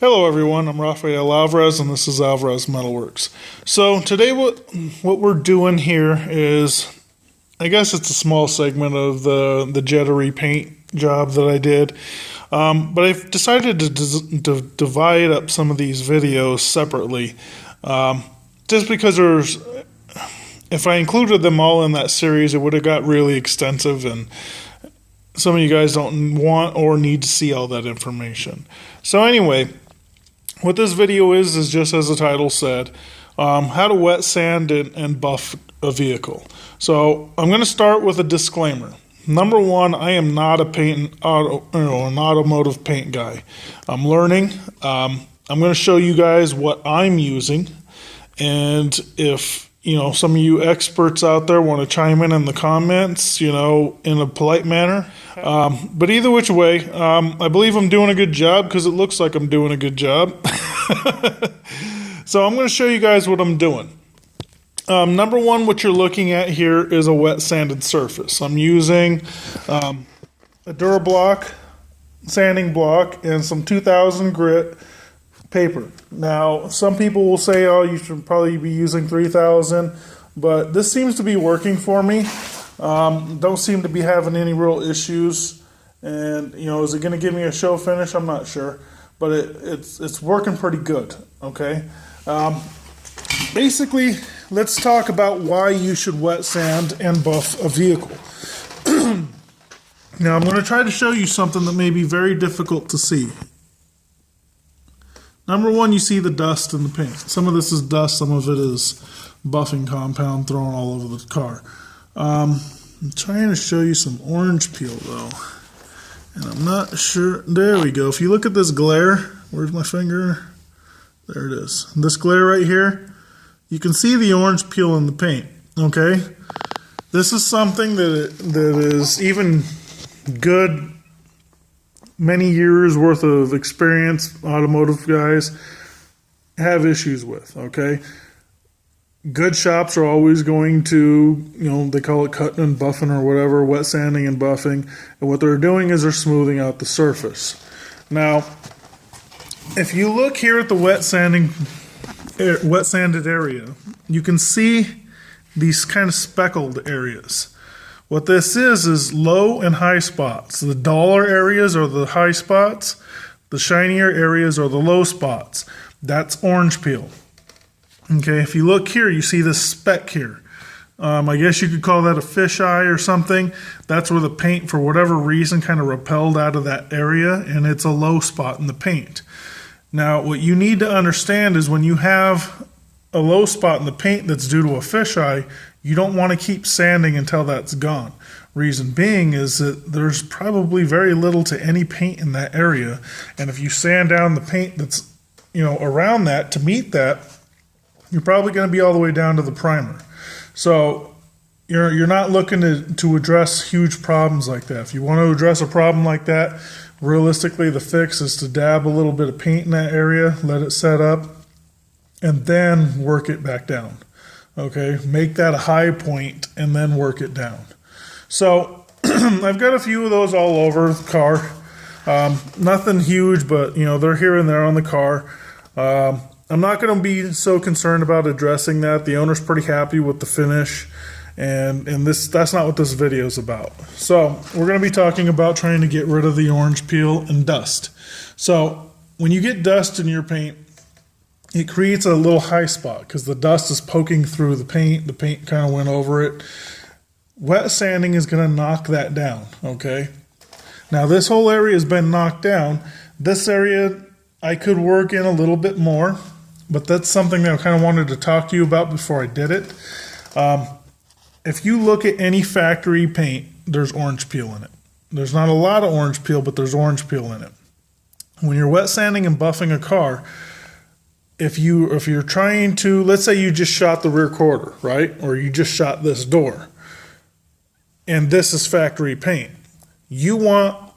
Hello everyone, I'm Rafael Alvarez and this is Alvarez Metalworks. So today what we're doing here is, I guess it's a small segment of the Jettery paint job that I did. But I've decided to divide up some of these videos separately. Just because if I included them all in that series, it would have got really extensive and some of you guys don't want or need to see all that information. So anyway, what this video is just as the title said, how to wet sand and buff a vehicle. So I'm going to start with a disclaimer. Number one, I am not an automotive paint guy. I'm learning. I'm going to show you guys what I'm using, and if some of you experts out there want to chime in the comments, in a polite manner. But either which way, I believe I'm doing a good job because it looks like I'm doing a good job. So I'm going to show you guys what I'm doing. Number one, what you're looking at here is a wet sanded surface. I'm using a DURA-BLOCK sanding block and some 2000 grit paper. Now, some people will say, oh, you should probably be using 3000, but this seems to be working for me. Don't seem to be having any real issues. And, is it going to give me a show finish? I'm not sure, but it's working pretty good, okay? Basically, let's talk about why you should wet sand and buff a vehicle. Now, I'm going to try to show you something that may be very difficult to see. Number one, you see the dust in the paint. Some of this is dust, some of it is buffing compound thrown all over the car. I'm trying to show you some orange peel though, and I'm not sure. There we go. If you look at this glare, where's my finger? There it is. This glare right here, you can see the orange peel in the paint, okay? This is something that is even good, many years worth of experience, automotive guys have issues with, okay? Good shops are always going to, they call it cutting and buffing or whatever, wet sanding and buffing. And what they're doing is they're smoothing out the surface. Now, if you look here at the wet sanded area, you can see these kind of speckled areas. What this is low and high spots. The duller areas are the high spots. The shinier areas are the low spots. That's orange peel. Okay, if you look here, you see this speck here. I guess you could call that a fisheye or something. That's where the paint, for whatever reason, kind of repelled out of that area, and it's a low spot in the paint. Now, what you need to understand is when you have a low spot in the paint that's due to a fisheye, you don't want to keep sanding until that's gone. Reason being is that there's probably very little to any paint in that area, and if you sand down the paint that's around that to meet that, you're probably going to be all the way down to the primer. So you're not looking to address huge problems like that. If you want to address a problem like that, realistically the fix is to dab a little bit of paint in that area, let it set up, and then work it back down. Okay, make that a high point and then work it down. So I've got a few of those all over the car. Nothing huge, but they're here and there on the car. I'm not going to be so concerned about addressing that. The owner's pretty happy with the finish, and that's not what this video is about. So we're going to be talking about trying to get rid of the orange peel and dust. So when you get dust in your paint, it creates a little high spot because the dust is poking through the paint. The paint kind of went over it. Wet sanding is going to knock that down, okay? Now this whole area has been knocked down. This area I could work in a little bit more, but that's something that I kind of wanted to talk to you about before I did it. If you look at any factory paint, there's orange peel in it. There's not a lot of orange peel, but there's orange peel in it. When you're wet sanding and buffing a car, if you're trying to, let's say you just shot the rear quarter, right? Or you just shot this door, and this is factory paint. You want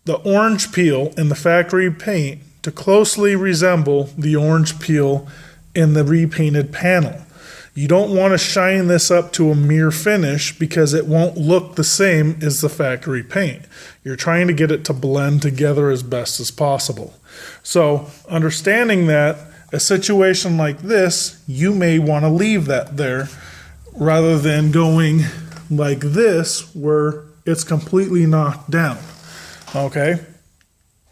the orange peel in the factory paint to closely resemble the orange peel in the repainted panel. You don't want to shine this up to a mere finish because it won't look the same as the factory paint. You're trying to get it to blend together as best as possible. So understanding that, a situation like this, you may want to leave that there rather than going like this where it's completely knocked down. Okay?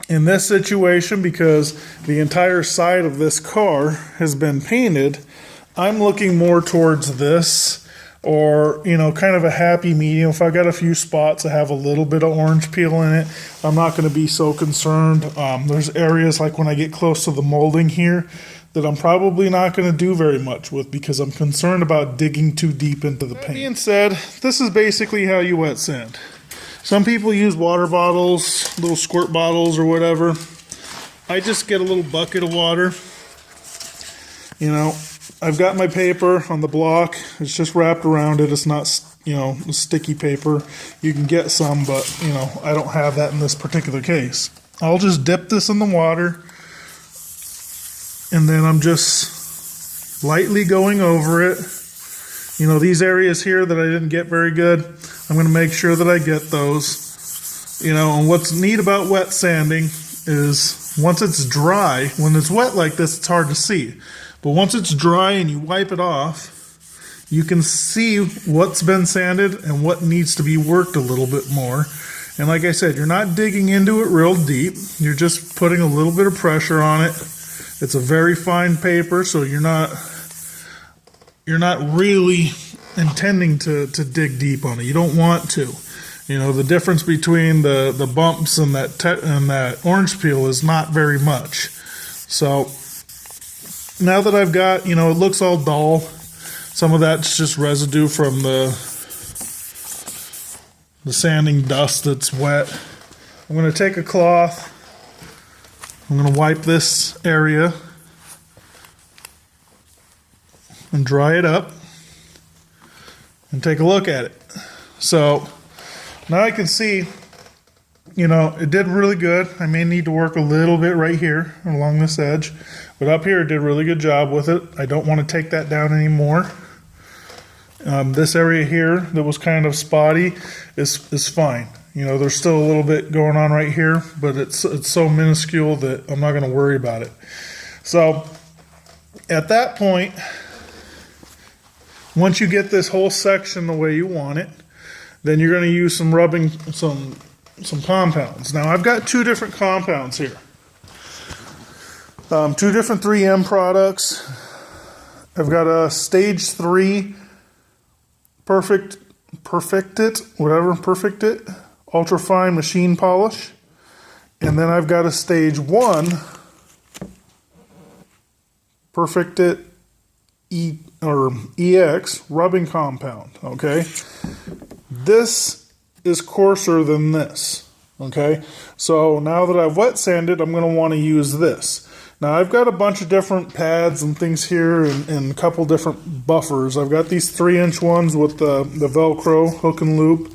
In this situation, because the entire side of this car has been painted, I'm looking more towards this, or, you know, kind of a happy medium. If I got a few spots that have a little bit of orange peel in it, I'm not going to be so concerned. There's areas like when I get close to the molding here that I'm probably not going to do very much with because I'm concerned about digging too deep into the paint. That being said, this is basically how you wet sand. Some people use water bottles, little squirt bottles or whatever. I just get a little bucket of water. You know, I've got my paper on the block. It's just wrapped around it. It's not, you know, sticky paper. You can get some, but, you know, I don't have that in this particular case. I'll just dip this in the water, and then I'm just lightly going over it. You know, these areas here that I didn't get very good, I'm going to make sure that I get those. You know, and what's neat about wet sanding is once it's dry, when it's wet like this, it's hard to see. But once it's dry and you wipe it off, you can see what's been sanded and what needs to be worked a little bit more. And like I said, you're not digging into it real deep. You're just putting a little bit of pressure on it. It's a very fine paper, so you're not really intending to dig deep on it. You don't want to. You know, the difference between the bumps and that orange peel is not very much. So now that I've got, you know, it looks all dull. Some of that's just residue from the sanding dust that's wet. I'm going to take a cloth. I'm going to wipe this area and dry it up and take a look at it. So now I can see, you know, it did really good. I may need to work a little bit right here along this edge, but up here it did a really good job with it. I don't want to take that down anymore. This area here that was kind of spotty is fine. You know, there's still a little bit going on right here, but it's so minuscule that I'm not going to worry about it. So at that point, once you get this whole section the way you want it, then you're going to use some compounds. Now I've got two different compounds here. Two different 3M products. I've got a stage 3 Perfect It ultrafine machine polish, and then I've got a stage 1 Perfect It EX rubbing compound. Okay, this is coarser than this. Okay, so now that I've wet sanded, I'm going to want to use this. Now I've got a bunch of different pads and things here, and a couple different buffers. I've got these 3-inch ones with the Velcro hook and loop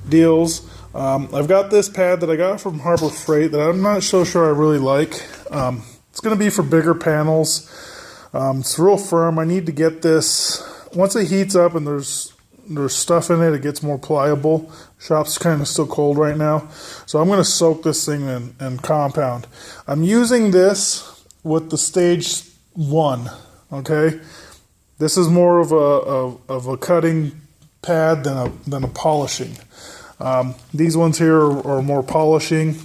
deals. I've got this pad that I got from Harbor Freight that I'm not so sure I really like. It's going to be for bigger panels. It's real firm. I need to get this. Once it heats up and there's stuff in it, it gets more pliable. Shop's kind of still cold right now. So I'm going to soak this thing in compound. I'm using this with the stage 1. Okay, this is more of a cutting pad than a polishing. These ones here are more polishing,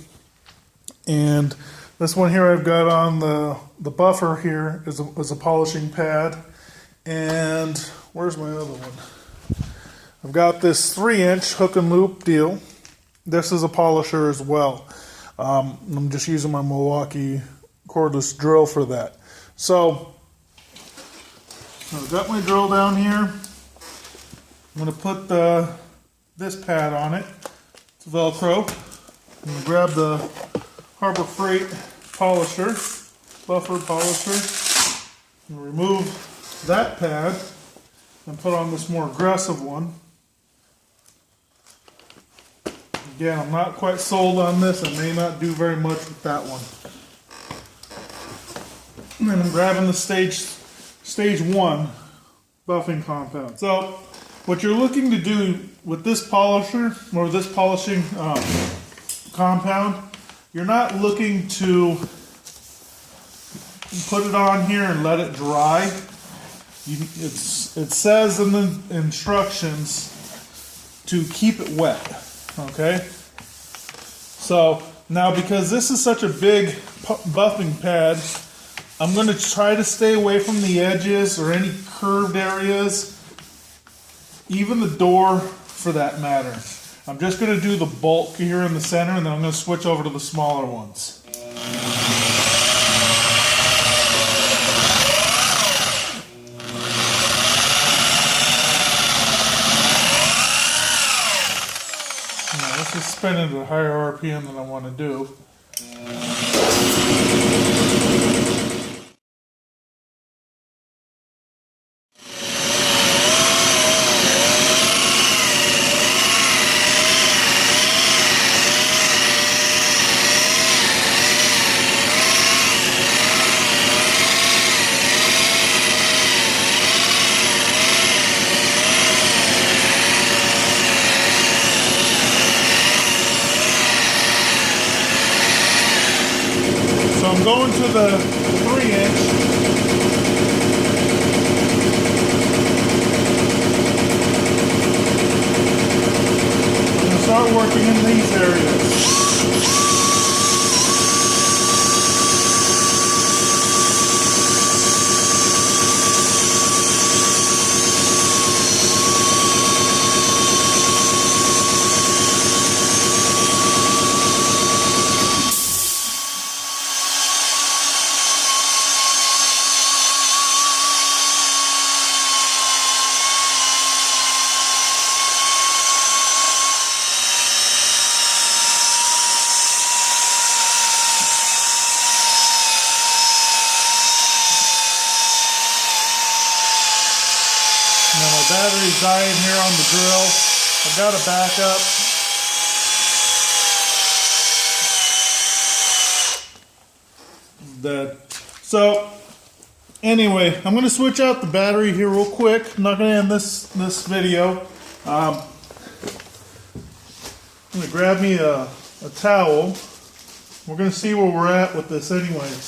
and this one here I've got on the buffer here is a polishing pad. And where's my other one? I've got this 3-inch hook and loop deal. This is a polisher as well. I'm just using my Milwaukee cordless drill for that. So I've got my drill down here. I'm going to put this pad on it. It's Velcro. I'm going to grab the Harbor Freight polisher, buffer polisher, and remove that pad and put on this more aggressive one. Again, I'm not quite sold on this. I may not do very much with that one. And then I'm grabbing the stage 1 buffing compound. So what you're looking to do with this polisher or this polishing compound, you're not looking to put it on here and let it dry. It says in the instructions to keep it wet, okay? So now, because this is such a big buffing pad, I'm going to try to stay away from the edges or any curved areas, even the door for that matter. I'm just going to do the bulk here in the center, and then I'm going to switch over to the smaller ones. Now, this is spinning at a higher RPM than I want to do. So I'm going to the 3-inch. I'm going to start working in these areas. Now my battery's dying here on the drill. I've got a backup. Dead. So anyway, I'm going to switch out the battery here real quick. I'm not going to end this video. I'm going to grab me a towel. We're going to see where we're at with this anyways.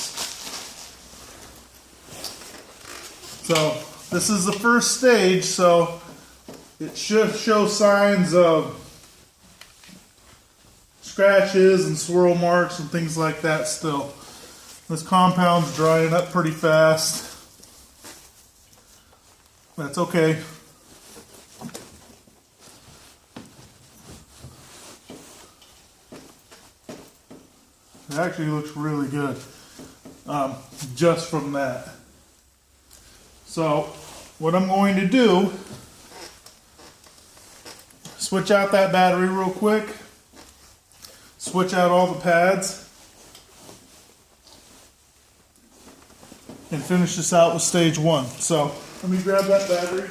So this is the first stage, so it should show signs of scratches and swirl marks and things like that still. This compound's drying up pretty fast. That's okay. It actually looks really good, just from that. So what I'm going to do, switch out that battery real quick, switch out all the pads, and finish this out with stage 1. So let me grab that battery.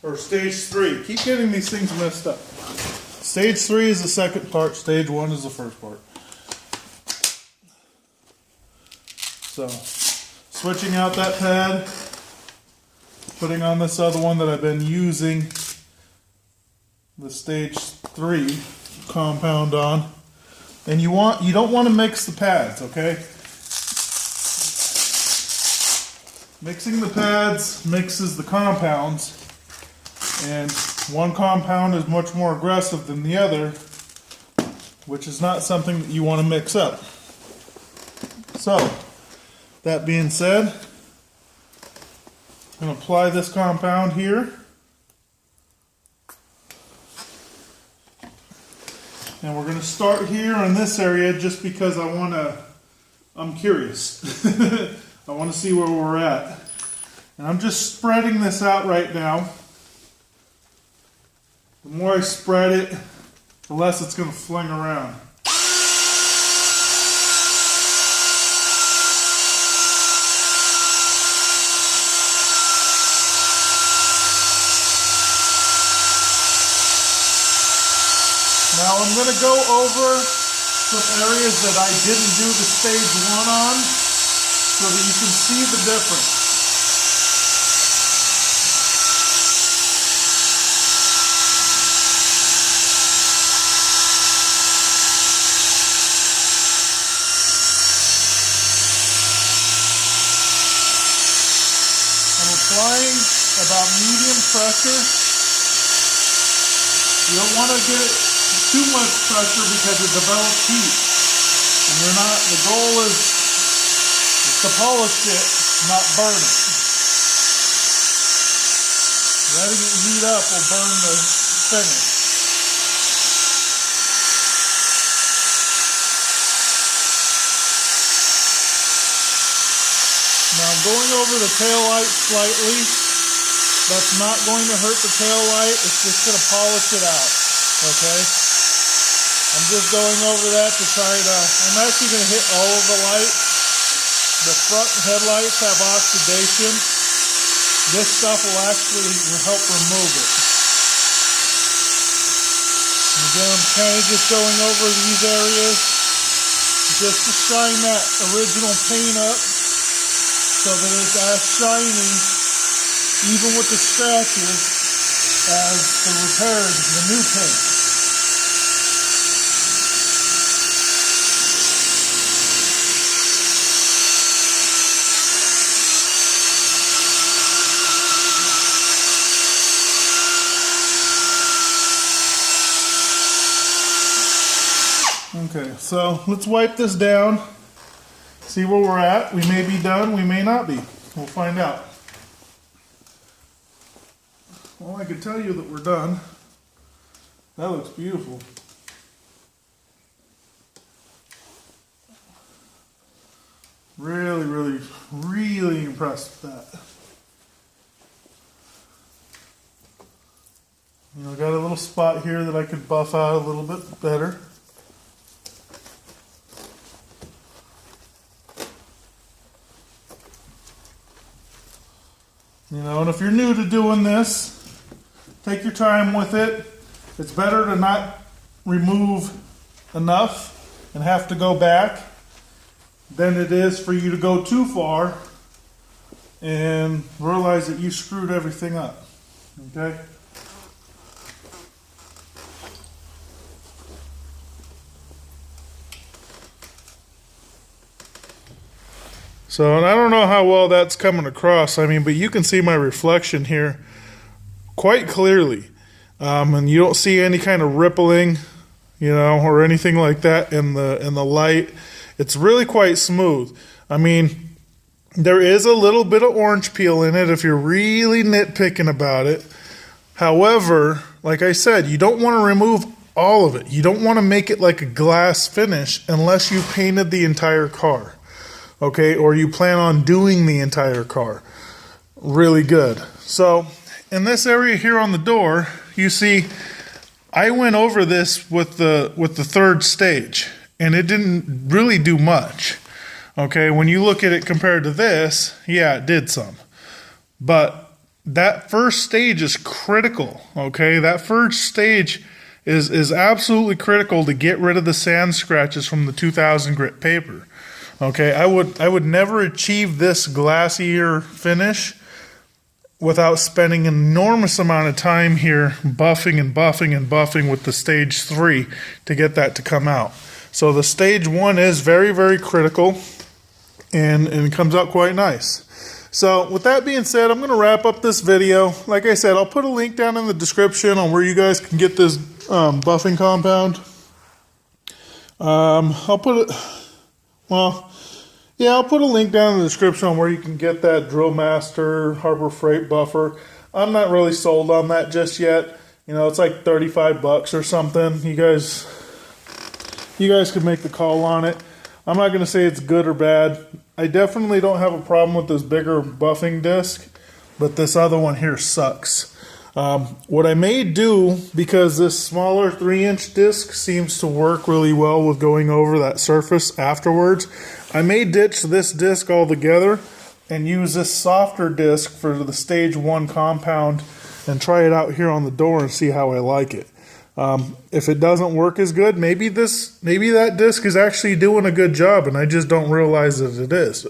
Or stage 3. Keep getting these things messed up. Stage 3 is the second part, stage 1 is the first part. So, switching out that pad, putting on this other one that I've been using the stage 3 compound on. And you don't want to mix the pads, okay? Mixing the pads mixes the compounds, and one compound is much more aggressive than the other, which is not something that you want to mix up. So, that being said, I'm going to apply this compound here. And we're going to start here in this area just because I'm curious. I want to see where we're at. And I'm just spreading this out right now. The more I spread it, the less it's going to fling around. Now I'm going to go over some areas that I didn't do the stage 1 on so that you can see the difference. applying about medium pressure. You don't want to get it too much pressure because it develops heat. And the goal is to polish it, not burn it. Letting it heat up will burn the finish. Now I'm going over the tail light slightly. That's not going to hurt the tail light. It's just going to polish it out. Okay? I'm just going over that to try to... I'm actually going to hit all of the lights. The front headlights have oxidation. This stuff will actually help remove it. And again, I'm kind of just going over these areas just to shine that original paint up so that it's as shiny, even with the scratches, as the new paint. Okay, so let's wipe this down, see where we're at. We may be done, we may not be. We'll find out. Well, I can tell you that we're done. That looks beautiful. Really, really, really impressed with that. You know, got a little spot here that I could buff out a little bit better. You know, and if you're new to doing this, take your time with it. It's better to not remove enough and have to go back than it is for you to go too far and realize that you screwed everything up. Okay? So, and I don't know how well that's coming across. I mean, but you can see my reflection here quite clearly. And you don't see any kind of rippling, you know, or anything like that in the light. It's really quite smooth. I mean, there is a little bit of orange peel in it if you're really nitpicking about it. However, like I said, you don't want to remove all of it. You don't want to make it like a glass finish unless you painted the entire car. Okay, or you plan on doing the entire car. Really good. So, in this area here on the door, you see, I went over this with the third stage, and it didn't really do much. Okay, when you look at it compared to this, yeah, it did some. But that first stage is critical, okay? That first stage is absolutely critical to get rid of the sand scratches from the 2000 grit paper. Okay, I would never achieve this glassier finish without spending an enormous amount of time here buffing and buffing and buffing with the stage 3 to get that to come out. So the stage 1 is very, very critical and it comes out quite nice. So with that being said, I'm going to wrap up this video. Like I said, I'll put a link down in the description on where you guys can get this buffing compound. I'll put a link down in the description on where you can get that Drill Master Harbor Freight buffer. I'm not really sold on that just yet. You know, it's like 35 bucks or something. You guys could make the call on it. I'm not going to say it's good or bad. I definitely don't have a problem with this bigger buffing disc, but this other one here sucks. What I may do, because this smaller 3-inch disc seems to work really well with going over that surface afterwards, I may ditch this disc altogether and use this softer disc for the stage 1 compound and try it out here on the door and see how I like it. If it doesn't work as good, maybe that disc is actually doing a good job and I just don't realize that it is.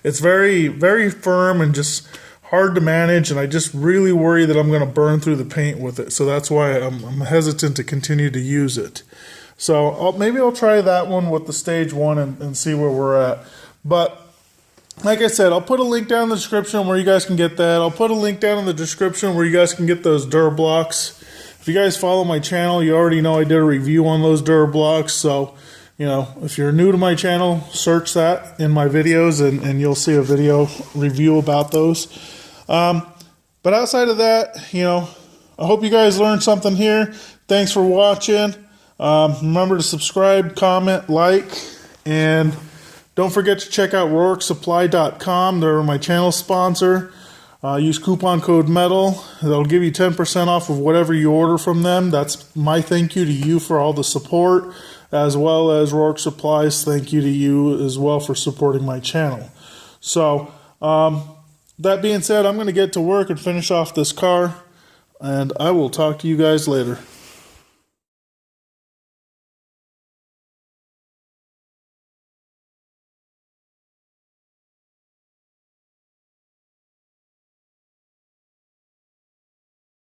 It's very, very firm and just hard to manage, and I just really worry that I'm going to burn through the paint with it. So that's why I'm hesitant to continue to use it. So maybe I'll try that one with the stage 1 and see where we're at. But like I said, I'll put a link down in the description where you guys can get that. I'll put a link down in the description where you guys can get those DURA-BLOCks. If you guys follow my channel, you already know I did a review on those DURA-BLOCks. So, you know, if you're new to my channel, search that in my videos and you'll see a video review about those. But outside of that, you know, I hope you guys learned something here. Thanks for watching. Remember to subscribe, comment, like, and don't forget to check out RoarkSupply.com. They're my channel sponsor. Use coupon code METAL. They'll give you 10% off of whatever you order from them. That's my thank you to you for all the support, as well as Roark Supplies. Thank you to you as well for supporting my channel. So, that being said, I'm going to get to work and finish off this car, and I will talk to you guys later.